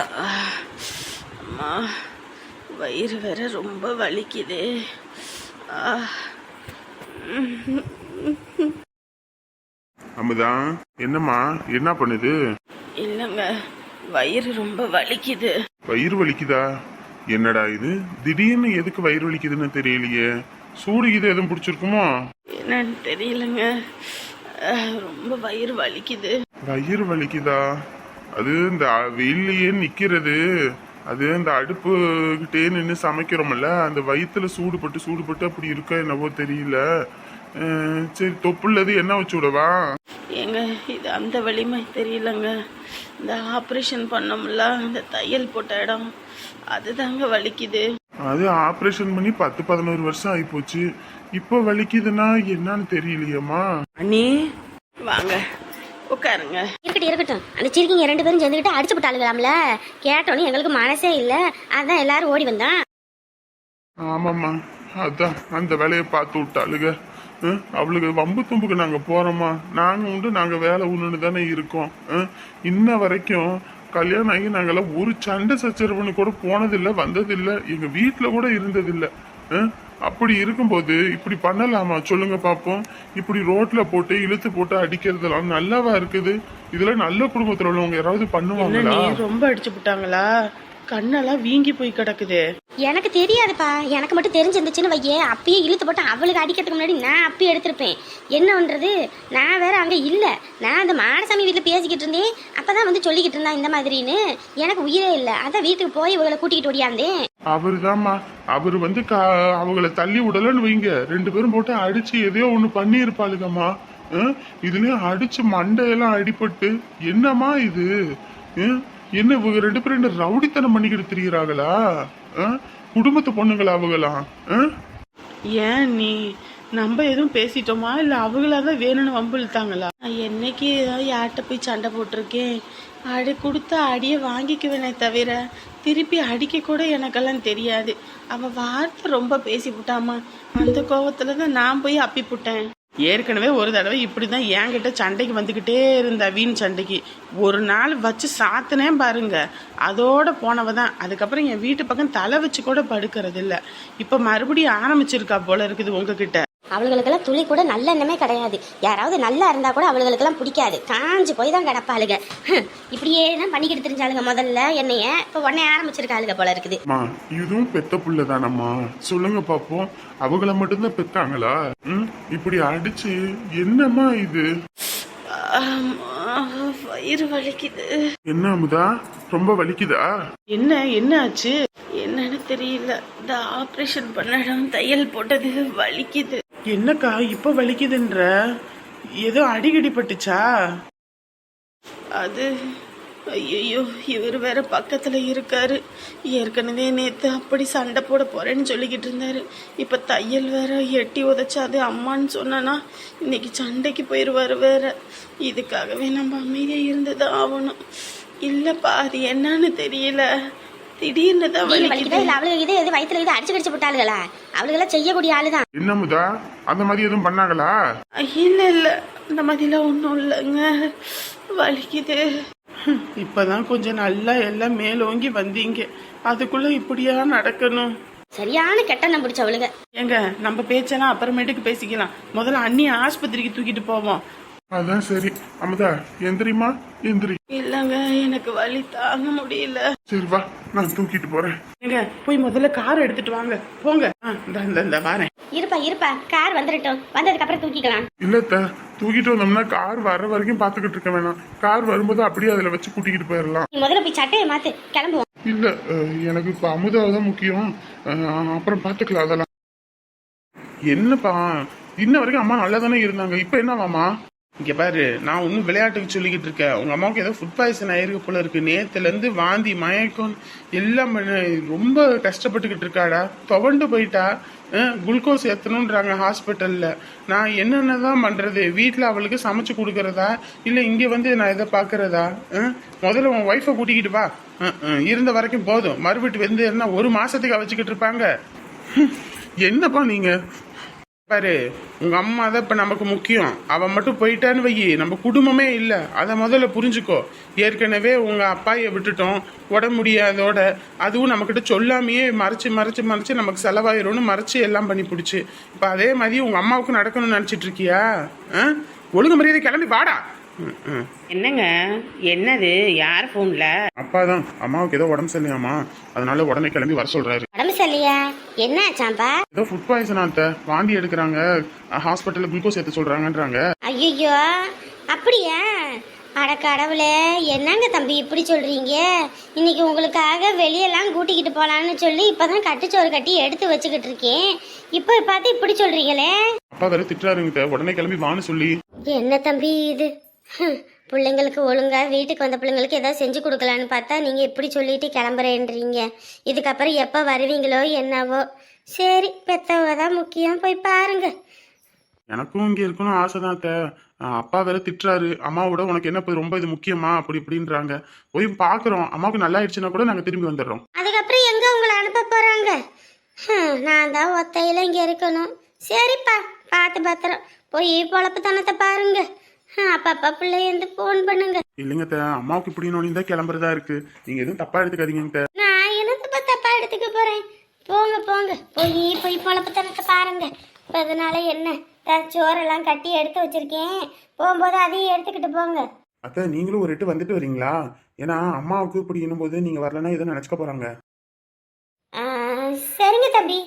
அம்மா, வயிறு வேற ரொம்ப வலிக்குது. அமுதா, என்னம்மா, என்ன பண்ணுது? இல்லைங்க, வயிறு ரொம்ப வலிக்குது. வயிறு வலிக்குதா? என்னடா இது, திடீர்னு எதுக்கு வயிறு வலிக்குதுன்னு தெரியலையே. சூடு இது எதுவும் பிடிச்சிருக்குமோ? என்னன்னு தெரியலங்க, ரொம்ப வயிறு வலிக்குது. வயிறு வலிக்குதா? அது இந்த வெயிலையே நிக்கிறது, அது இந்த அடுப்பு கிட்டே நின்று சமைக்கிறோம்ல, அந்த வயிற்றுல சூடுபட்டு அப்படி இருக்கா என்னவோ தெரியல. சரி, தொப்புள்ளது என்ன வச்சு விடவா? ஏங்க, இது அந்த வலிமை தெரியலங்க. இந்த ஆப்ரேஷன் பண்ணோம்ல, அந்த தையல் போட்ட இடம் அதுதாங்க வலிக்குது. அது ஆப்ரேஷன் பண்ணி 10-11 வருஷம் ஆயிப்போச்சு. இப்போ வலிக்குதுன்னா என்னன்னு தெரியலையம்மா. அண்ணி வாங்க உட்காருங்க. இருக்கட்டும். அந்த சிரிக்கிங்க 2 பேரும் சேர்ந்துக்கிட்டு அடிச்சு விட்டாளுங்களாம்ல. கேட்டோன்னு எங்களுக்கு மனசே இல்லை, அதான் எல்லாரும் ஓடி வந்தான். ஆமாம்மா, அதான் அந்த வேலையை பார்த்து விட்டாளுங்க. அவளுக்கு வம்பு தும்புக்கு நாங்க போறோமா? நாங்க உண்டு, நாங்க வேலை உண்டுன்னு தானே இருக்கோம். இன்ன வரைக்கும் கல்யாணம் ஆகி நாங்கெல்லாம் ஒரு சண்டை சச்சரவுன்னு கூட போனதில்லை, வந்ததில்லை, எங்க வீட்டுல கூட இருந்ததில்லை. அப்படி இருக்கும்போது இப்படி பண்ணலாமா சொல்லுங்க பாப்போம்? இப்படி ரோட்ல போட்டு இழுத்து போட்டு அடிக்கிறதுலாம் நல்லாவா இருக்குது? இதுல நல்ல குடும்பத்துல உள்ளவங்க யாராவது பண்ணுவாங்களா? ரொம்ப அடிச்சு விட்டாங்களா? கண்ணெல்லாம் வீங்கி போய் கிடக்குது. எனக்கு தெரியாதுப்பா, எனக்கு மட்டும் தெரிஞ்சிருந்துச்சுன்னு வையே, அப்பயே இழுத்து போட்டு அவளுக்கு அடிக்கிறதுக்கு முன்னாடி நான் அப்பயே எடுத்திருப்பேன். என்ன பண்றது, நான் வேற அங்க இல்ல, நான் அந்த மாடசாமி வீட்டுல பேசிக்கிட்டு இருந்தேன். அப்பதான் வந்து சொல்லிக்கிட்டு இருந்தா இந்த மாதிரின்னு. எனக்கு உயிரே இல்லை, அதான் வீட்டுக்கு போய் இவங்களை கூட்டிகிட்டு ஓடியாந்தேன். அவருதாம்மா, அவரு வந்து அவங்கள தள்ளி விடலன்னு வைங்க, 2 பேரும் போட்டு அடிச்சு எதையோ ஒண்ணு பண்ணி இருப்பாளுங்கம்மா. இதுலயும் அடிச்சு மண்டையெல்லாம் அடிபட்டு என்னம்மா இது? என்ன இவங்க 2 பேரும் என்ன ரவுடித்தனம் பண்ணிக்கிட்டு திரிகிறாங்களா? குடும்பத்து பொண்ணுங்களா அவங்களாம்? ஏன் நீ நம்ம எதுவும் பேசிட்டோமா, இல்ல அவங்களாதான் வேணும்னு வம்பு இழுத்தாங்களா? என்னைக்கு ஏதாவது யார்கிட்ட போய் சண்டை போட்டிருக்கேன்? அடி கொடுத்தா அடியை வாங்கிக்குவேனே தவிர திருப்பி அடிக்க கூட எனக்கெல்லாம் தெரியாது. அவ வார்த்தை ரொம்ப பேசி விட்டாமா, அந்த கோவத்துலதான் நான் போய் அப்பி புட்டேன். ஏற்கனவே ஒரு தடவை இப்படிதான் என்கிட்ட சண்டைக்கு வந்துக்கிட்டே இருந்தா, வீண் சண்டைக்கு. ஒரு நாள் வச்சு சாத்தினே பாருங்க, அதோட போனவதான். அதுக்கப்புறம் என் வீட்டு பக்கம் தலை வச்சு கூட படுக்கிறது இல்லை. இப்ப மறுபடியும் ஆரம்பிச்சிருக்கா போல இருக்குது உங்ககிட்ட. அவளுகளுக்கெல்லாம் துளி கூட நல்ல எண்ணமே கிடையாது. யாராவது நல்லா இருந்தா கூட அவளுகளுக்கெல்லாம் பிடிக்காது, காஞ்சு போய் தான் கிடப்பாளுங்க. இப்படியே தான் பண்ணிக்கிட்டு தெரிஞ்சாளுங்க முதல்ல என்னைய, இப்ப உடனே ஆரம்பிச்சிருக்காளுங்க போல இருக்குது. இதுவும் பெத்த புள்ளதானம்மா, சொல்லுங்க பாப்போம். அவங்கள மட்டும்தான் பெத்தாங்களா? இப்படி அடிச்சு என்னம்மா இது? வயிறு வலிக்குது. என்ன அமுதா, ரொம்ப வலிக்குதா? என்ன ஆச்சு? என்னன்னு தெரியல, இந்த ஆபரேஷன் பண்ண இடம் தையல் போட்டது வலிக்குது. என்னக்கா இப்ப வலிக்குதுன்ற? ஏதோ அடிக்கடி பட்டுச்சா? அது ஐயோ, இவர் வேற பக்கத்துல இருக்காரு. ஏற்கனவே நேத்து அப்படி சண்டை போட போறேன்னு சொல்லிக்கிட்டு இருந்தாரு. இப்ப தையல் வேற எட்டி உதைச்சாது அம்மான்னு சொன்னா, இன்னைக்கு சண்டைக்கு போயிருவாரு வேற. இதுக்காகவே நம்ம அமைதியா இருந்துதான் ஆகணும். இல்லப்பா, அது என்னன்னு தெரியல, திடீர்னு தான் வலிக்குது. அவளுக்கு இது வயிற்றுல இது அடிச்சு கடிச்சு போட்டாளுங்களா? அவளுக்கெல்லாம் செய்யக்கூடிய ஆளுதான். என்னமுதா, அந்த மாதிரி எதுவும் பண்ணாங்களா? இல்ல, அந்த மாதிரிலாம் ஒன்றும் இல்லைங்க, வலிக்குது. இப்பதான் கொஞ்சம் நல்லா எல்லாம் மேலோங்கி வந்தீங்க, அதுக்குள்ள இப்படியா நடக்கணும்? சரியான கெட்டணம் பிடிச்சவளுங்க. ஏங்க, நம்ம பேச்செல்லாம் அப்புறமேட்டுக்கு பேசிக்கலாம். முதல்ல அண்ணி ஆஸ்பத்திரிக்கு தூக்கிட்டு போவோம். அதான் சரி. அமுதா, எந்திரிமா, எந்திரி. இல்லங்க, எனக்கு வலி தாங்க முடியல. சரி வா, நான் தூக்கிட்டு போறேன். ஏங்க, போய் முதல்ல கார் எடுத்துட்டு வாங்க, போங்க. இந்த வாரேன். இருப்பா, கார் வந்துடட்டும், வந்ததுக்கு அப்புறம் தூக்கிக்கலாம். இல்ல, தூக்கிட்டு வந்தோம்னா கார் வர்ற வரைக்கும் பாத்துக்கிட்டு இருக்க வேணாம். கார் வரும்போது அப்படியே அதுல வச்சு கூட்டிக்கிட்டு போயிடலாம். முதல்ல போய் சட்டையை மாத்து, கிளம்புவோம். இல்ல, எனக்கு இப்ப அமுதாதான் முக்கியம். அப்புறம் பாத்துக்கலாம் அதெல்லாம். என்னப்பா, இன்ன வரைக்கும் அம்மா நல்லா தானே இருந்தாங்க, இப்ப என்னவாமா? இங்க பாரு, நான் ஒன்னும் விளையாட்டுக்கு சொல்லிக்கிட்டு இருக்கேன். உங்க அம்மாவுக்கு ஏதோ ஃபுட் பாய்சன் ஆயிருக்கு போல இருக்கு. நேத்துல இருந்து வாந்தி மயக்கம் எல்லாம் ரொம்ப கஷ்டப்பட்டுக்கிட்டு இருக்காடா. துவண்டு போயிட்டா. குளுக்கோஸ் ஏத்தணும்ன்றாங்க ஹாஸ்பிட்டல்ல. நான் என்னென்னதான் பண்றது? வீட்டுல அவளுக்கு சமைச்சு கொடுக்கறதா, இல்ல இங்க வந்து நான் எதை பாக்குறதா? முதல்ல உன் ஒய்ஃபை கூட்டிக்கிட்டு வா. இருந்த வரைக்கும் போதும். மறுபடியும் வந்து என்ன 1 மாசத்துக்கு வச்சுக்கிட்டு இருப்பாங்க. என்னப்பா நீங்க? பாரு, உங்க அம்மா தான் இப்ப நமக்கு முக்கியம். அவ மட்டும் போயிட்டான்னு வை, நம்ம குடும்பமே இல்ல. அத முதல்ல புரிஞ்சுக்கோ. ஏற்கனவே உங்க அப்பாயை விட்டுட்டோம் உடம்பு முடியாதோட, அதுவும் நம்மக்கிட்ட சொல்லாமையே மறைச்சு மறைச்சு மறைச்சு நமக்கு செலவாயிரும்னு மறைச்சு எல்லாம் பண்ணி பிடிச்சி. இப்ப அதே மாதிரி உங்க அம்மாவுக்கு நடக்கணும்னு நினைச்சிட்டு இருக்கியா? ஒழுங்கு மரியாதை கிளம்பி வாடா. என்னங்க, என்னது? யார் ஃபோன்ல? அப்பா தான் அம்மாவுக்கு ஏதோ உடம்பு சரியில்லையாமா, அதனால உடனே கிளம்பி வர சொல்றாரு. உடம்பு சரியில்லையா? என்ன ஆச்சாம்பா? ஏதோ ஃபுட் பாய்சன் ஆத்த, வாந்தி எடுக்கிறாங்க, ஹாஸ்பிட்டல்ல குளுக்கோஸ் ஏற்ற சொல்றாங்கன்றாங்க. ஐயோ, அப்படியா? அட கடவுளே, என்னங்க தம்பி இப்படி சொல்றீங்க? இன்னைக்கு உங்களுக்காக வெளியெல்லாம் கூட்டிக்கிட்டு போலான்னு சொல்லி இப்பதான் கட்டுச்சோறு கட்டி எடுத்து வச்சுக்கிட்டு இருக்கேன். இப்போ பார்த்து இப்படி சொல்றீங்களே. அப்பா வேற திட்டுறாருங்க, உடனே கிளம்பி வான்னு சொல்லி. என்ன தம்பி இது? பிள்ளைங்களுக்கு ஒழுங்கா வீட்டுக்கு வந்த பிள்ளைங்களுக்கு ஏதாவது செஞ்சு கொடுக்கலான்னு பார்த்தா நீங்க இப்படி சொல்லிட்டு கிளம்புறேன்றீங்க. இதுக்கப்புறம் எப்போ வருவீங்களோ என்னவோ. சரி, பெத்தவங்க தான் முக்கியம், போய் பாருங்க. எனக்கும் இங்க இருக்கணும் ஆசைதான் அத்தை. அப்பா வேற திட்டுறாரு, அம்மாவோட உனக்கு என்ன இப்ப ரொம்ப இது முக்கியமா அப்படி இப்படின்றாங்க. போய் பாக்குறோம், அம்மாவுக்கு நல்லா ஆயிடுச்சுன்னா கூட நாங்க திரும்பி வந்துடுறோம். அதுக்கப்புறம் எங்க உங்களை அனுப்ப போறாங்க? நான் தான் ஒத்தையில இங்க இருக்கணும். சரிப்பா, பார்த்து பத்திரம் போய் பொழப்புத்தனத்தை பாருங்க. அப்பா பிள்ளைய இருந்து போன் பண்ணுங்க. இல்லைங்க அத்தை, அம்மாவுக்கு இப்படி நோனி தான் கிளம்புறதா இருக்கு. நீங்க எதுவும் தப்பா எடுத்துக்காதீங்க அத்தை. நான் என்னத்தப்ப தப்பா எடுத்துக்க போறேன்? போங்க போங்க, போய் பொழப்புத்தனத்தை பாருங்க. இப்போ அதனால என்ன, சோறெல்லாம் கட்டி எடுத்து வச்சிருக்கேன், போகும்போது அதையும் எடுத்துக்கிட்டு போங்க. அத்தை, நீங்களும் ஒரு எட்டு வந்துட்டு வரீங்களா? ஏன்னா அம்மாவுக்கு இப்படி என்னும்போது நீங்க வரலன்னா எதுவும் நினைச்சுக்க போறாங்க. சரிங்க தம்பி,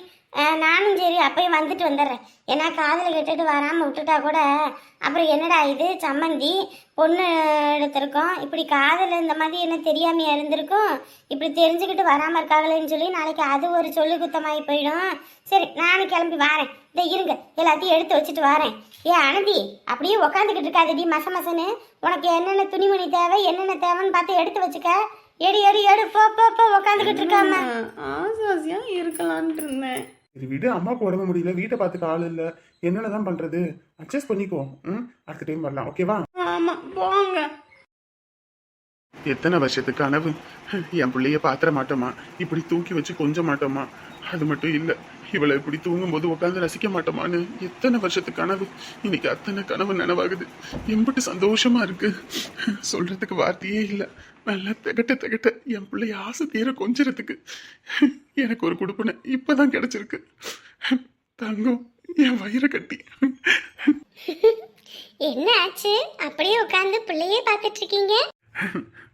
நானும் சரி அப்பயும் வந்துட்டு வந்துடுறேன். ஏன்னா காதில் கேட்டுட்டு வராமல் விட்டுட்டா கூட அப்புறம் என்னடா இது சம்மந்தி பொண்ணு எடுத்திருக்கோம், இப்படி காதில் இந்த மாதிரி என்ன தெரியாமையா இருந்திருக்கும், இப்படி தெரிஞ்சுக்கிட்டு வராமல் இருக்காங்களேன்னு சொல்லி நாளைக்கு அது ஒரு சொல்லு குத்தமாகி போயிடும். சரி, நானும் கிளம்பி வரேன். இதை இருங்க, எல்லாத்தையும் எடுத்து வச்சுட்டு வரேன். அனந்தி, அப்படியே உக்காந்துக்கிட்டு இருக்காதடி மசன்னு. உனக்கு என்னென்ன துணிமணி தேவை, என்னென்ன தேவைன்னு பார்த்து எடுத்து வச்சுக்க. எடு போ உக்காந்துக்கிட்டு இருக்காம. ஆசாசியா இருக்கலான் இருந்தேன். சரி விடு, அம்மாவுக்கு உடம்பு முடியல, வீட்டை பார்த்துக்க ஆள் இல்லை, என்னென்னதான் பண்றது, அட்ஜஸ்ட் பண்ணிக்கோ. அடுத்த டைம் வரலாம், ஓகேவா? ஆமா, போங்க. எத்தனை வருஷத்துக்கு கனவு, என் பிள்ளைய பாத்திர மாட்டோமா, இப்படி தூக்கி வச்சு கொஞ்சம் மாட்டோமா. அது மட்டும் இல்லை, இவளை இப்படி தூங்கும் போது உட்காந்து ரசிக்க மாட்டோமான்னு எத்தனை வருஷத்துக்கு கனவு. இன்னைக்கு அத்தனை கனவு நனவாகுது. எம்பிட்டு சந்தோஷமா இருக்கு, சொல்றதுக்கு வார்த்தையே இல்லை. நல்லா திகட்ட என் பிள்ளைய ஆசை தீர கொஞ்சறதுக்கு எனக்கு ஒரு குடுப்பனை இப்பதான் கிடைச்சிருக்கு. தங்கம், என் வயிறை கட்டி. என்ன ஆச்சு? அப்படியே உட்காந்து பிள்ளையே பார்த்துட்டு இருக்கீங்க?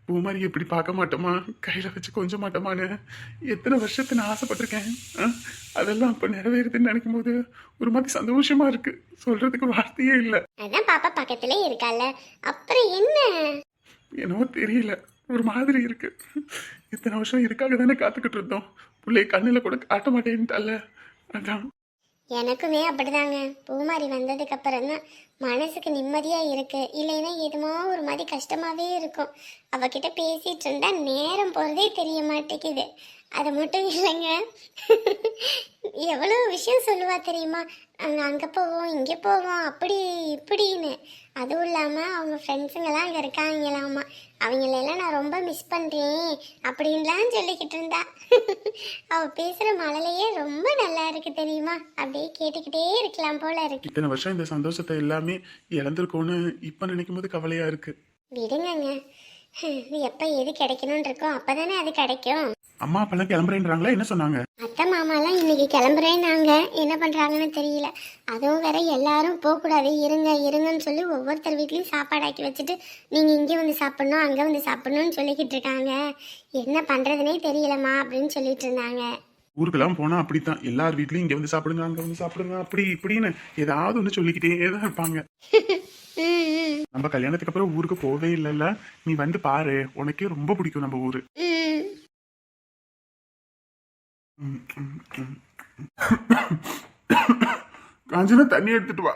பூமாரி இப்படி பார்க்க மாட்டோமா, கையில வச்சு கொஞ்சம் மாட்டோமான்னு எத்தனை வருஷத்து நான் ஆசைப்பட்டிருக்கேன். அதெல்லாம் இப்ப நிறைவேறுதுன்னு நினைக்கும் போது ஒரு மாதிரி சந்தோஷமா இருக்கு, சொல்றதுக்கு வார்த்தையே இல்லை. அதான் பாப்பா பக்கத்துல இருக்கால, அப்புறம் என்ன? என்னவோ தெரியல, ஒரு மாதிரி இருக்கு. இத்தனை வருஷம் இருக்காக தானே காத்துக்கிட்டு இருந்தோம், பிள்ளைய கண்ணுல கூட காட்ட மாட்டேன்ட்டால. அதான் எனக்குமே அப்படிதாங்க. பூமாரி வந்ததுக்கு அப்புறம் தான் மனசுக்கு நிம்மதியா இருக்கு. இல்லைன்னா எதுமோ ஒரு மாதிரி கஷ்டமாவே இருக்கும். அவகிட்ட பேசிட்டு இருந்தா நேரம் போறதே தெரிய மாட்டேங்குது. அது மட்டும் இல்லைங்க, எவ்வளோ விஷயம் சொல்லுவா தெரியுமா? அங்கே போவோம், இங்கே போவோம், அப்படி இப்படின்னு. அதுவும் இல்லாமல் அவங்க ஃப்ரெண்ட்ஸுங்கெல்லாம் அங்கே இருக்காங்களாமா, அவங்களெல்லாம் நான் ரொம்ப மிஸ் பண்ணுறேன் அப்படின்லாம் சொல்லிக்கிட்டு இருந்தா. அவள் பேசுகிற மழலையே ரொம்ப நல்லா இருக்கு தெரியுமா? அப்படியே கேட்டுக்கிட்டே இருக்கலாம் போல இருக்கு. இத்தனை வருஷம் இந்த சந்தோஷத்தை எல்லாமே இழந்திருக்கோன்னு இப்ப நினைக்கும் போது கவலையா இருக்கு. விடுங்கங்க, எப்போ எது கிடைக்கணும்னு இருக்கோ அப்போதானே அது கிடைக்கும். அம்மா அப்பெல்லாம் கிளம்புறேன்றாங்களா, என்ன சொன்னாங்க? அத்தை மாமாலாம் இன்னைக்கு கிளம்புறேன்னாங்க, என்ன பண்ணுறாங்கன்னு தெரியல. அதுவும் வேற எல்லாரும் போகக்கூடாது, இருங்கன்னு சொல்லி ஒவ்வொருத்தர் வீட்லேயும் சாப்பாடாக்கி வச்சுட்டு நீங்கள் இங்கே வந்து சாப்பிட்ணும் அங்கே வந்து சாப்பிட்ணுன்னு சொல்லிக்கிட்டு இருக்காங்க. என்ன பண்ணுறதுனே தெரியலம்மா அப்படின்னு சொல்லிட்டு இருந்தாங்க. ஊருக்கெல்லாம் போனா அப்படித்தான், எல்லார் வீட்லயும் இங்க வந்து சாப்பிடுங்க அங்க வந்து சாப்பிடுங்க அப்படி இப்படின்னு ஏதாவது ஒண்ணு சொல்லிக்கிட்டே தான் இருப்பாங்க. நம்ம கல்யாணத்துக்கு அப்புறம் ஊருக்கு போவே இல்லைல்ல, நீ வந்து பாரு, உனக்கே ரொம்ப பிடிக்கும் நம்ம ஊரு. காஞ்சனா, தண்ணி எடுத்துட்டு வா.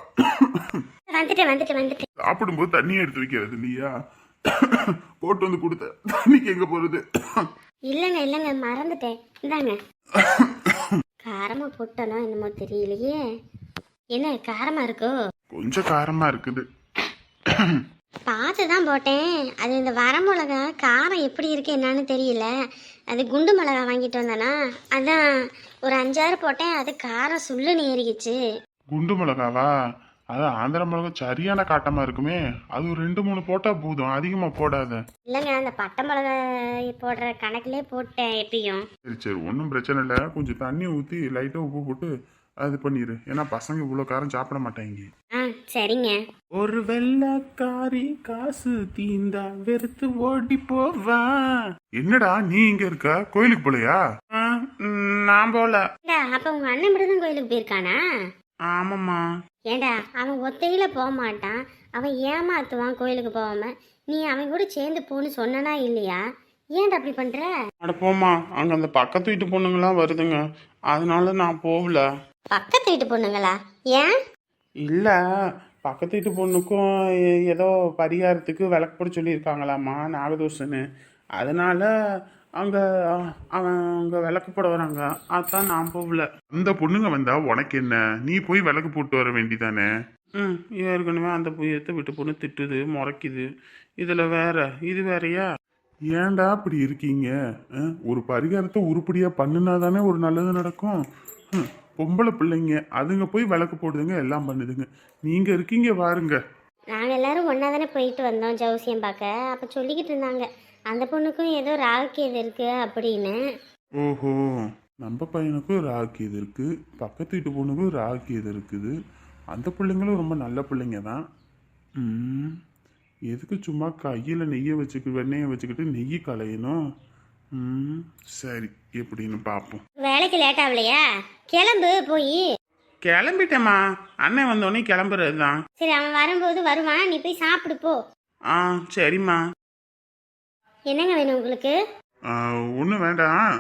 வந்துட்டு சாப்பிடும்போது தண்ணி எடுத்து வைக்கிறது இல்லையா, போட்டு வந்து கொடுத்த தண்ணிக்கு எங்க போறது? இல்லைங்க மறந்துட்டேன், இந்தாங்க. காரமா போட்டனோ என்னமோ தெரியலையே. என்ன காரமா இருக்கோ? கொஞ்சம் காரமா இருக்குது. பார்த்து தான் போட்டேன். அது இந்த வரமிளகா காரம் எப்படி இருக்கு என்னன்னு தெரியல. அது குண்டு மிளகா வாங்கிட்டு வந்தேனா, அதான் ஒரு 5-6 போட்டேன், அது காரம் சுள்ளுன்னு ஏறிக்கிச்சு. குண்டு மிளகாவா? அது ஆந்திர மிளகா சரியான காட்டமா இருக்குமே. அது ஒரு 2 3 போட்டா போதும், அதிகமா போடாத. இல்லைங்க அந்த பட்டை மிளகாய் போடுற கணக்கிலே போட்டேன் எப்பயும். சரி சரி, ஒன்றும் பிரச்சனை இல்லை. கொஞ்சம் தண்ணி ஊற்றி லைட்டாக உப்பு போட்டு அது பண்ணிடு. ஏன்னா பசங்க இவ்வளோ காரம் சாப்பிட மாட்டாங்க. ஆ சரிங்க. ஒரு வெள்ளக்காரி காசு தீந்தா வெறுத்து ஓடி போவா. என்னடா நீ இங்க இருக்க? கோயிலுக்கு போலையா? நான் போல. அப்ப உங்க அண்ணன் மட்டும் தான் கோயிலுக்கு போயிருக்கானா? ஆமாம்மா. ஏண்டா அவன் ஒத்தையில போக மாட்டான், அவன் ஏமாத்துவான் கோயிலுக்கு போகாம. நீ அவன் கூட சேர்ந்து போன்னு சொன்னனா இல்லையா? ஏன்டா அப்படி பண்ற? அட போம்மா, அங்கே அந்த பக்கத்து வீட்டு பொண்ணுங்களாம் வருதுங்க, அதனால நான் போகல. பக்கத்து வீட்டு பொண்ணுங்களா? ஏன்? இல்லை, பக்கத்து வீட்டு பொண்ணுக்கும் ஏதோ பரிகாரத்துக்கு விளக்கு போட சொல்லியிருக்காங்களாம்மா, நாகதோஷன்னு. அதனால அங்கே அவன் அங்கே விளக்கு போட வராங்க, அதான் நான் போகல. அந்த பொண்ணுங்க வந்தா உனக்கு என்ன? நீ போய் விளக்கு போட்டு வர வேண்டிதானே? ஏற்கனவே அந்த புயத்தை விட்டு பொண்ணு திட்டுது, முறைக்குது, இதில் வேற இது வேறயா? ஏன்டா அப்படி இருக்கீங்க? ஒரு பரிகாரத்தை உருப்படியா பண்ணுனா தானே ஒரு நல்லது நடக்கும். பொம்பளை பிள்ளைங்க அதுங்க போய் விளக்கு போடுதுங்க, எல்லாம் பண்ணுதுங்க. நீங்க இருக்கீங்க பாருங்க. நாங்க எல்லாரும் ஒன்னா தானே போயிட்டு வந்தோம் ஜோசியம் பார்க்க. அப்ப சொல்லிக்கிட்டு இருந்தாங்க அந்த பொண்ணுக்கும் ஏதோ ராகுகேது இருக்கு அப்படின்னு. ஓஹோ, நம்ம பையனுக்கும் ராகுகேது இருக்கு, பக்கத்து வீட்டு பொண்ணுக்கும் ராகுகேது இருக்குது. அந்த பிள்ளைங்களும் ரொம்ப நல்ல பிள்ளைங்க தான். எதுக்கு சும்மா கையில் நெய்யை வச்சுக்கு வெண்ணெயை வச்சுக்கிட்டு நெய் கலையணும்? சரி, எப்படின்னு பார்ப்போம். வேலைக்கு லேட் ஆகலையா? கிளம்பு போய். கிளம்பிட்டேம்மா, அண்ணன் வந்தோடனே கிளம்புறது தான். சரி அவன் வரும்போது வருவான், நீ போய் சாப்பிடு போ. சரிம்மா. என்னங்க வேணும் உங்களுக்கு? ஒன்றும் வேண்டாம்.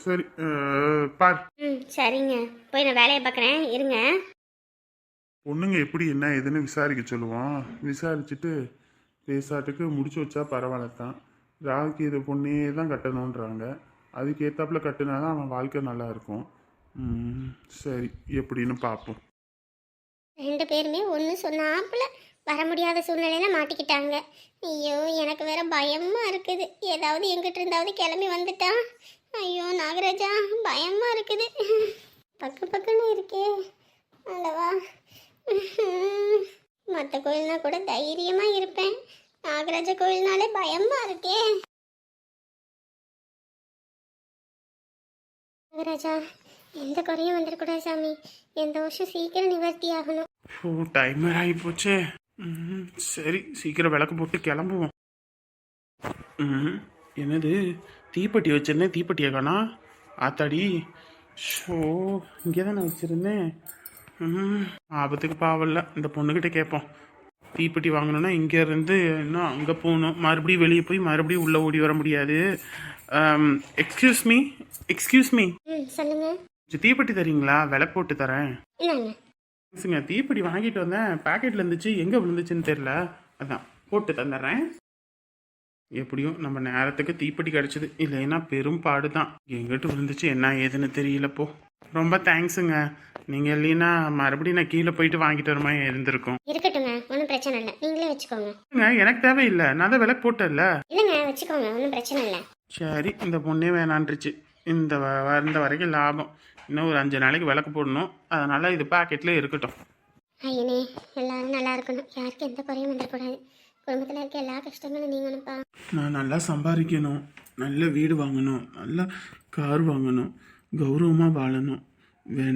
சரி, பார். சரிங்க, போய் நான் வேலையை பார்க்குறேன், இருங்க. பொண்ணுங்க எப்படி என்ன ஏதுன்னு விசாரிக்க சொல்லுவோம். விசாரிச்சுட்டு பேசாட்டுக்கு முடிச்சு வச்சா பரவாயில்ல தான். ராகுக்கு இது பொண்ணே தான் கட்டணுன்றாங்க. அதுக்கு ஏத்தாப்புல கட்டுனா தான் அவன் வாழ்க்கை நல்லா இருக்கும். சரி, எப்படின்னு பார்ப்போம். 2 பேருமே ஒன்று சொன்னாப்புல வர முடியாத சூழ்நிலையில மாட்டிக்கிட்டாங்க. ஐயோ எனக்கு வேற பயமா இருக்குது. ஏதாவது எங்கிட்ட இருந்தாவது கிளம்பி வந்துட்டான். ஐயோ நாகராஜா பயமா இருக்குது. பக்கன்னு இருக்கே அல்லவா. மற்ற கோயில்னா கூட தைரியமா இருப்பேன், நாகராஜ கோயில்னாலே பயமா இருக்கே. நாகராஜா எந்த குறையும் வந்துடக்கூடாது சாமி. எந்த வருஷம் சீக்கிரம் நிவர்த்தி ஆகணும். டைமர் ஆகி போச்சே. சரி, சீக்கிரம் விளக்கு போட்டு கிளம்புவோம். என்னது தீப்பெட்டி வச்சிருந்தேன், தீப்பெட்டியை காணா. ஆத்தாடி, ஷோ இங்கே தான் நான் வச்சுருந்தேன். ஆபத்துக்கு பாவல்ல, இந்த பொண்ணுக்கிட்ட கேட்போம். தீப்பெட்டி வாங்கணுன்னா இங்கேருந்து இன்னும் அங்கே போகணும், மறுபடியும் வெளியே போய் மறுபடியும் உள்ளே ஓடி வர முடியாது. எக்ஸ்கியூஸ் மீ சொல்லுங்க. தீப்பெட்டி தரீங்களா? விளக்கு போட்டு தரேன். இல்லைங்க தீப்பெட்டி வாங்கிட்டு வந்தேன், பேக்கெட்டில் இருந்துச்சு, எங்கே விழுந்துச்சுன்னு தெரில, அதான் போட்டு தந்துடுறேன். எப்படியும் நம்ம நேரத்துக்கு தீப்பெட்டி கிடச்சிது, இல்லைன்னா பெரும் பாடு தான். எங்கிட்ட விழுந்துச்சு என்ன ஏதுன்னு தெரியலப்போ. ரொம்ப தேங்க்ஸுங்க. நீங்கள் இல்லைன்னா மறுபடியும் நான் கீழே போயிட்டு வாங்கிட்டு வர மாதிரி இருந்திருக்கும். இருக்கட்டுங்க, ஒன்றும் பிரச்சனை இல்லை, நீங்களே வச்சுக்கோங்க. எனக்கு தேவையில்லை, நான் தான் விளக்கு போட்டேன்ல. இல்லைங்க வச்சுக்கோங்க, ஒன்றும் பிரச்சனை இல்லை. சரி, இந்த பொண்ணே வேணான்றுச்சு. இந்த வரைக்கும் லாபம். இன்னும் ஒரு 5 நாளைக்கு விளக்கு போடணும், அதனால இது பாக்கெட்லேயே இருக்கட்டும். ஐயனே எல்லாரும் நல்லா இருக்கணும், யாருக்கும் எந்த குறையும் வந்துடக்கூடாது. குடும்பத்தில் இருக்க எல்லா கஷ்டங்களும் நீங்கணும்ப்பா. நான் நல்லா சம்பாதிக்கணும், நல்ல வீடு வாங்கணும், நல்ல கார் வாங்கணும், கௌரவமாக வாழணும்,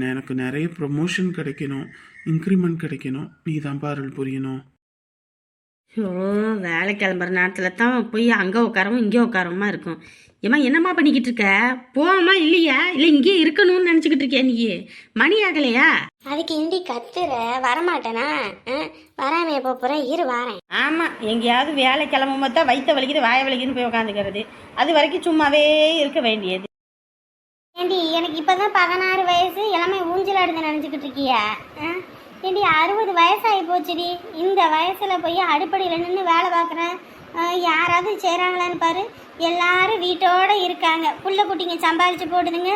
எனக்கு நிறைய ப்ரொமோஷன் கிடைக்கணும், இன்க்ரிமெண்ட் கிடைக்கணும். நீ தான் அருள் புரியணும். ஐயோ, வேலை கிளம்புற நேரத்தில் தான் போய் அங்கே உட்காரவும் இங்கே உட்காரமா இருக்கும். ஏம்மா என்னம்மா பண்ணிக்கிட்டு இருக்க? போமா இல்லையா? இல்லை இங்கேயே இருக்கணும்னு நினச்சிக்கிட்டு இருக்கியா? நீ மணி ஆகலையா? அதுக்கு இண்டி கத்துற வரமாட்டேனா? வராமைய போகிறேன், இரு வாரேன். ஆமாம், எங்கேயாவது வேலை கிளம்பும் போது தான் வயிற்ற வலிக்குது வாய வலிக்குன்னு போய் உட்காந்துக்கிறது. அது வரைக்கும் சும்மாவே இருக்க வேண்டியது. ஏண்டி எனக்கு இப்போதான் 16 வயசு, எல்லாமே ஊஞ்சல் ஆடுது நினச்சிக்கிட்டு இருக்கியா? ஏண்டி 60 வயசாகி போச்சுடி. இந்த வயசில் போய் அடுப்படியில் நின்று வேலை பார்க்குறேன். யாராவது செய்கிறாங்களான்னு பாரு. எல்லாரும் வீட்டோடு இருக்காங்க, புள்ள குட்டிங்க சம்பாதிச்சு போடுதுங்க,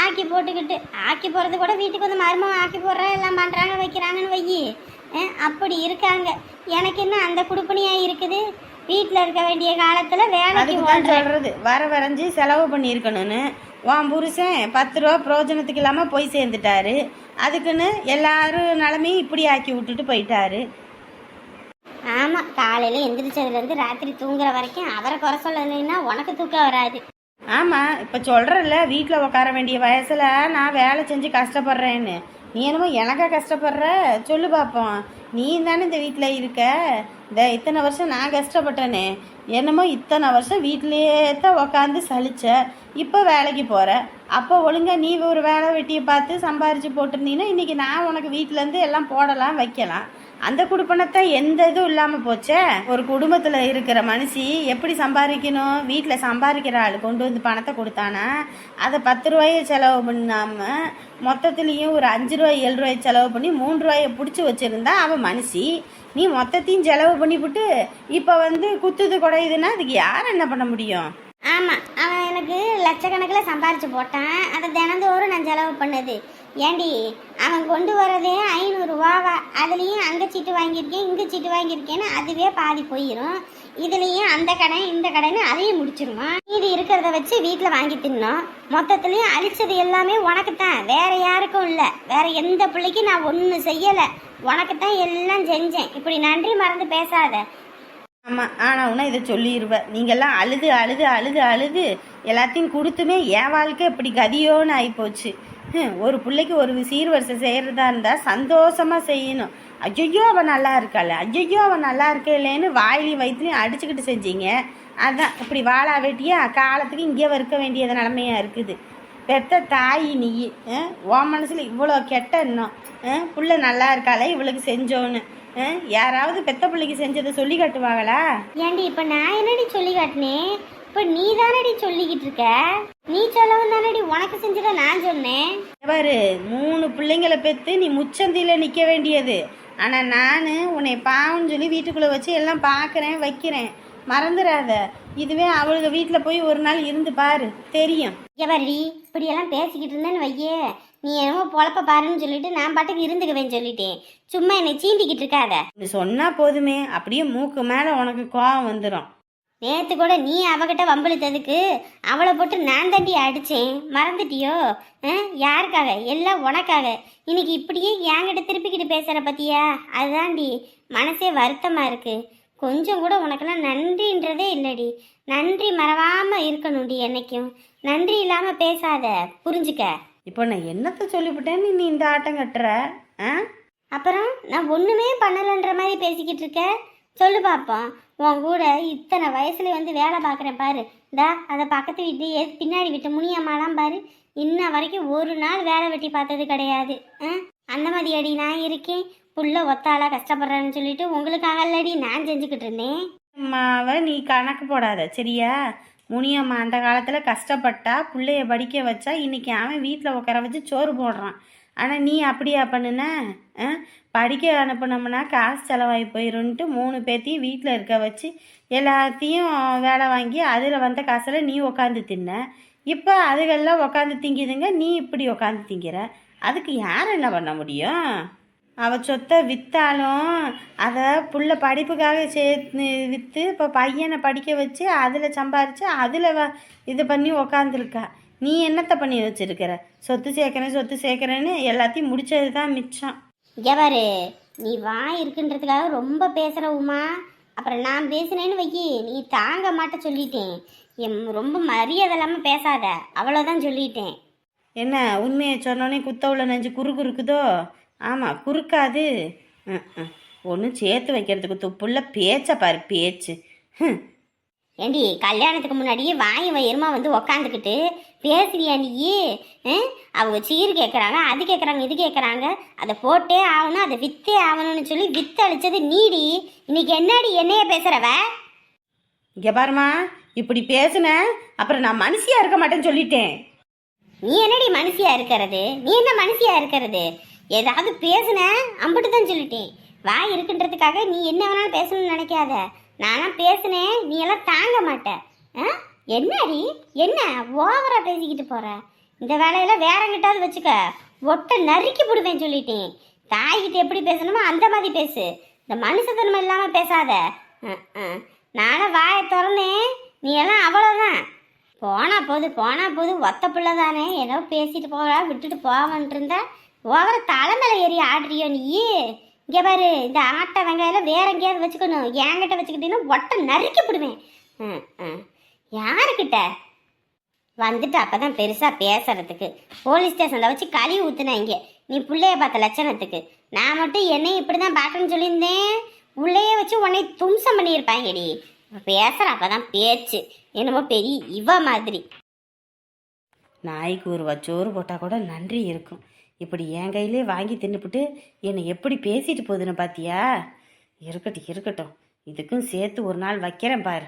ஆக்கி போட்டுக்கிட்டு. ஆக்கி போகிறது கூட வீட்டுக்கு வந்து மருமம் ஆக்கி போடுறா, எல்லாம் பண்ணுறாங்க வைக்கிறாங்கன்னு வையி. அப்படி இருக்காங்க. எனக்கு என்ன அந்த குடுப்பணியாக இருக்குது? வீட்டில் இருக்க வேண்டிய காலத்தில் வேலைக்கு சொல்கிறது வர வரைஞ்சி செலவு பண்ணியிருக்கணும்னு. உன் புருஷன் 10 ரூபா பிரயோஜனத்துக்கு இல்லாமல் போய் சேர்ந்துட்டாரு. அதுக்குன்னு எல்லாரும் நிலமையும் இப்படி ஆக்கி விட்டுட்டு போயிட்டாரு. ஆமாம், காலையில் எந்திரிச்சதுலேருந்து ராத்திரி தூங்குற வரைக்கும் அவரை குறை சொல்லலைன்னா உனக்கு தூக்கம் வராது. ஆமாம், இப்போ சொல்கிறல்ல வீட்டில் உட்கார வேண்டிய வயசில் நான் வேலை செஞ்சு கஷ்டப்படுறேன்னு. நீ என்னமோ எனக்கா கஷ்டப்படுற? சொல்லு பார்ப்போம். நீ தானே இந்த வீட்டில் இருக்க. இந்த இத்தனை வருஷம் நான் கஷ்டப்பட்டேனே. என்னமோ இத்தனை வருஷம் வீட்டிலேயே தான் உக்காந்து சலிச்ச. இப்போ வேலைக்கு போகிற. அப்போ ஒழுங்காக நீ ஒரு வேலை வெட்டியை பார்த்து சம்பாரித்து போட்டிருந்தீங்கன்னா இன்றைக்கி நான் உனக்கு வீட்டிலேருந்து எல்லாம் போடலாம் வைக்கலாம். அந்த குடுப்பணத்தை எந்த இதுவும் இல்லாமல் போச்சே. ஒரு குடும்பத்தில் இருக்கிற மனுஷி எப்படி சம்பாதிக்கணும்? வீட்டில் சம்பாதிக்கிற ஆள் கொண்டு வந்து பணத்தை கொடுத்தானா அதை 10 ரூபாயை செலவு பண்ணாமல் மொத்தத்துலேயும் ஒரு 5 ரூபாய் 7 ரூபாய் செலவு பண்ணி 3 ரூபாயை பிடிச்சி வச்சுருந்தா அவன் மனுஷி. நீ மொத்தத்தையும் செலவு பண்ணிவிட்டு இப்போ குத்துது குடையுதுன்னா அதுக்கு யார் என்ன பண்ண முடியும்? ஆமாம், அவன் எனக்கு லட்சக்கணக்கில் சம்பாரிச்சு போட்டான். அதை தினந்தோறும் நான் செலவு பண்ணது. ஏண்டி, அவன் கொண்டு வரதே 500 ரூபாவா. அதுலேயும் அங்கே சீட்டு வாங்கியிருக்கேன் இங்கே சீட்டு வாங்கியிருக்கேன்னு அதுவே பாதி போயிடும். இதுலேயும் அந்த கடை இந்த கடைன்னு அதையும் முடிச்சிருமா. இது இருக்கிறத வச்சு வீட்டில் வாங்கி தின்னோம். மொத்தத்துலேயும் அழிச்சது எல்லாமே உனக்கு தான், வேற யாருக்கும் இல்லை. வேற எந்த பிள்ளைக்கும் நான் ஒன்றும் செய்யலை, உனக்கு தான் எல்லாம் செஞ்சேன். இப்படி நன்றி மறந்து பேசாத. ஆமாம், ஆனால் இதை சொல்லிடுவேன். நீங்கள்லாம் அழுது அழுது அழுது அழுது எல்லாத்தையும் கொடுத்துமே என் வாழ்க்கை இப்படி கதியோன்னு ஆகிப்போச்சு. ஒரு பிள்ளைக்கு ஒரு சீர்வரிசை செய்கிறதா இருந்தால் சந்தோஷமாக செய்யணும். ஐயோ அவன் நல்லா இருக்காள், ஐயோ அவன் நல்லா இருக்கலேன்னு வாயிலையும் வயிற்றுலையும் அடிச்சுக்கிட்டு செஞ்சீங்க. அதான் இப்படி வாழா வெட்டியா காலத்துக்கு இங்கே இருக்க வேண்டியது நிலமையாக இருக்குது. பெத்த தாய் நீ, உன் மனசில் இவ்வளோ கெட்ட எண்ணம். புள்ள நல்லா இருக்காளே இவளுக்கு செஞ்சோன்னு யாராவது பெத்த பிள்ளைக்கு செஞ்சதை சொல்லி காட்டுவாங்களா? ஏண்டி, இப்போ நான் என்னடி சொல்லி காட்டினேன்? இப்போ நீ தானடி சொல்லிக்கிட்டு இருக்க. நீ சொல்லவும் தானடி உனக்கு செஞ்சதை நான் சொன்னேன். பாரு, 3 பிள்ளைங்களை பெற்று நீ முச்சந்தியில் நிற்க வேண்டியது. ஆனால் நான் உன்னை பாவன்னு சொல்லி வீட்டுக்குள்ளே வச்சு எல்லாம் பார்க்குறேன் வைக்கிறேன். மறந்துடாத. இதுவே அவளுக்கு வீட்டில் போய் ஒரு நாள் இருந்து பாரு, தெரியும். எவரடி இப்படியெல்லாம் பேசிக்கிட்டு இருந்தேன்னு வையே, நீ என்னமோ பொழப்ப பாருன்னு சொல்லிட்டு நான் பாட்டுக்கு இருந்துக்குவேன்னு சொல்லிட்டேன். சும்மா என்னை சீண்டிக்கிட்டு இருக்காத. நீ சொன்னால் போதுமே, அப்படியே மூக்கு மேலே உனக்கு கோவம் வந்துடும். நேற்று கூட நீ அவகிட்ட வம்பிழுத்ததுக்கு அவளை போட்டு நான் தாண்டி அடித்தேன், மறந்துட்டியோ? யாருக்காக? எல்லாம் உனக்காக. இன்னைக்கு இப்படியே என்கிட்ட திருப்பிக்கிட்டு பேசுகிற பத்தியா? அதுதான்டி மனசே வருத்தமாக இருக்கு. கொஞ்சம் கூட உனக்கெல்லாம் நன்றின்றதே இல்லடி. நன்றி மறவாமல் இருக்கணும்டி என்னைக்கும். நன்றி இல்லாமல் பேசாத, புரிஞ்சுக்க. இப்போ நான் என்னத்தை சொல்லிவிட்டேன்னு நீ இந்த ஆட்டம் கட்டுற? அப்புறம் நான் ஒன்றுமே பண்ணலைன்ற மாதிரி பேசிக்கிட்டு இருக்க. சொல்லு பார்ப்போம். உன் கூட இத்தனை வயசுல வேலை பார்க்குறேன் பாரு. இந்தா அதை பக்கத்து வீட்டு பின்னாடி வீட்டு முனியம்மாலாம் பாரு, இன்ன வரைக்கும் ஒரு நாள் வேலை வெட்டி பார்த்தது கிடையாது. அந்த மாதிரி அடி நான் இருக்கேன். புள்ள ஒத்தாளா கஷ்டப்படுறேன்னு சொல்லிட்டு உங்களுக்காக இல்லடி நான் செஞ்சுக்கிட்டு இருந்தேன். அம்மாவை நீ கணக்கு போடாத சரியா? முனியம்மா அந்த காலத்தில் கஷ்டப்பட்டா பிள்ளைய படிக்க வச்சா இன்னைக்கு அவன் வீட்டில் உட்கார வச்சு சோறு போடுறான். ஆனால் நீ அப்படியா பண்ணுன? படிக்க அனுப்பினோம்னா காசு செலவாகி போயிடும்ன்ட்டு 3 பேர்த்தையும் வீட்டில் இருக்க வச்சு எல்லாத்தையும் வேலை வாங்கி அதில் வந்த காசில் நீ உக்காந்து தின்ன. இப்போ அதுகெல்லாம் உக்காந்து திங்கிதுங்க, நீ இப்படி உக்காந்து திங்கிற. அதுக்கு யார் என்ன பண்ண முடியும்? அவள் சொத்தை விற்றாலும் அதை புள்ள படிப்புக்காக சேர்த்து விற்று இப்போ பையனை படிக்க வச்சு அதில் சம்பாரித்து அதில் இது பண்ணி உக்காந்துருக்கா. நீ என்னத்தை பண்ணி வச்சுருக்கிற? சொத்து சேர்க்குறேன்னு எல்லாத்தையும் முடிச்சது தான் மிச்சம். எவரு நீ இருக்குன்றதுக்காக ரொம்ப பேசுகிற உமா. அப்புறம் நான் பேசினேன்னு வைக்கி நீ தாங்க மாட்ட சொல்லிட்டேன். ரொம்ப மரியாதை இல்லாமல் பேசாத, அவ்வளோதான் சொல்லிட்டேன். என்ன உண்மையை சொன்னோன்னே குத்த உள்ள நெஞ்சு குறுக்குதோ? ஆமாம், குறுக்காது. ஒன்றும் சேர்த்து வைக்கிறதுக்கு துப்புள்ள பேச்சை பாரு, பேச்சு. ஏண்டி, கல்யாணத்துக்கு முன்னாடியே வாய் வயிறுமா உக்காந்துக்கிட்டு பேசுறியா நீ? அவங்க சீர் கேட்குறாங்க, அது கேட்குறாங்க, இது கேட்குறாங்க, அதை போட்டே ஆகணும், அதை விற்றே ஆகணும்னு சொல்லி வித்து அழிச்சது நீடி. இன்னைக்கு என்னடி என்னைய பேசுகிறவ? இங்கே பாருமா, இப்படி பேசுன அப்புறம் நான் மனுஷியாக இருக்க மாட்டேன்னு சொல்லிட்டேன். நீ என்னடி மனுஷியாக இருக்கிறது? நீ என்ன மனுஷியாக இருக்கிறது? ஏதாவது பேசுன அம்பிட்டு தான் சொல்லிட்டேன். வாய் இருக்குன்றதுக்காக நீ என்ன வேணாலும் பேசணும்னு நினைக்காத. நானும் பேசுனேன், நீ எல்லாம் தாங்க மாட்டேன். என்னடி என்ன ஓவரா பேசிக்கிட்டு போற? இந்த வேலையெல்லாம் வேற கிட்டாவது வச்சுக்க, ஒட்டை நறுக்கி போடுவேன் சொல்லிட்டேன். தாய்கிட்ட எப்படி பேசணுமோ அந்த மாதிரி பேசு, இந்த மனுஷத்தன்மை இல்லாமல் பேசாத. நானும் வாயை திறந்தேன், நீ எல்லாம் அவ்வளோதான். போனா போது ஒத்த பிள்ளை தானே ஏதோ பேசிட்டு போகலா விட்டுட்டு போவான்ட்டு இருந்தா ஓவர தலைமையில ஏறி ஆடுறியோ நீ. இங்கே பாரு, இந்த ஆட்டை வெங்காயம் வேற எங்கேயாவது வச்சுக்கணும். என்கிட்ட வச்சுக்கிட்டீங்கன்னா ஒட்டை நறுக்கிப்பிடுவேன். யாருக்கிட்ட வந்துட்டு அப்பதான் பெருசா பேசுறதுக்கு போலீஸ் ஸ்டேஷன்ல வச்சு கழுவி ஊத்துனாங்க நீ பிள்ளைய பார்த்த லட்சணத்துக்கு. நான் மட்டும் என்னையும் இப்படிதான் பார்க்கணும்னு சொல்லியிருந்தேன். உள்ளேயே வச்சு உன்னை தும்சம் பண்ணியிருப்பாங்கடி. பேசுற அப்பதான் பேச்சு என்னமோ பெரிய இவ மாதிரி. நாய்க்கு ஒரு வச்சோறு போட்டால் கூட நன்றி இருக்கும். இப்படி என் கையிலே வாங்கி தின்னுபிட்டு என்னை எப்படி பேசிட்டு போகுதுன்னு பார்த்தியா? இருக்கட்டும் இருக்கட்டும், இதுக்கும் சேர்த்து ஒரு நாள் வைக்கிறேன் பாரு.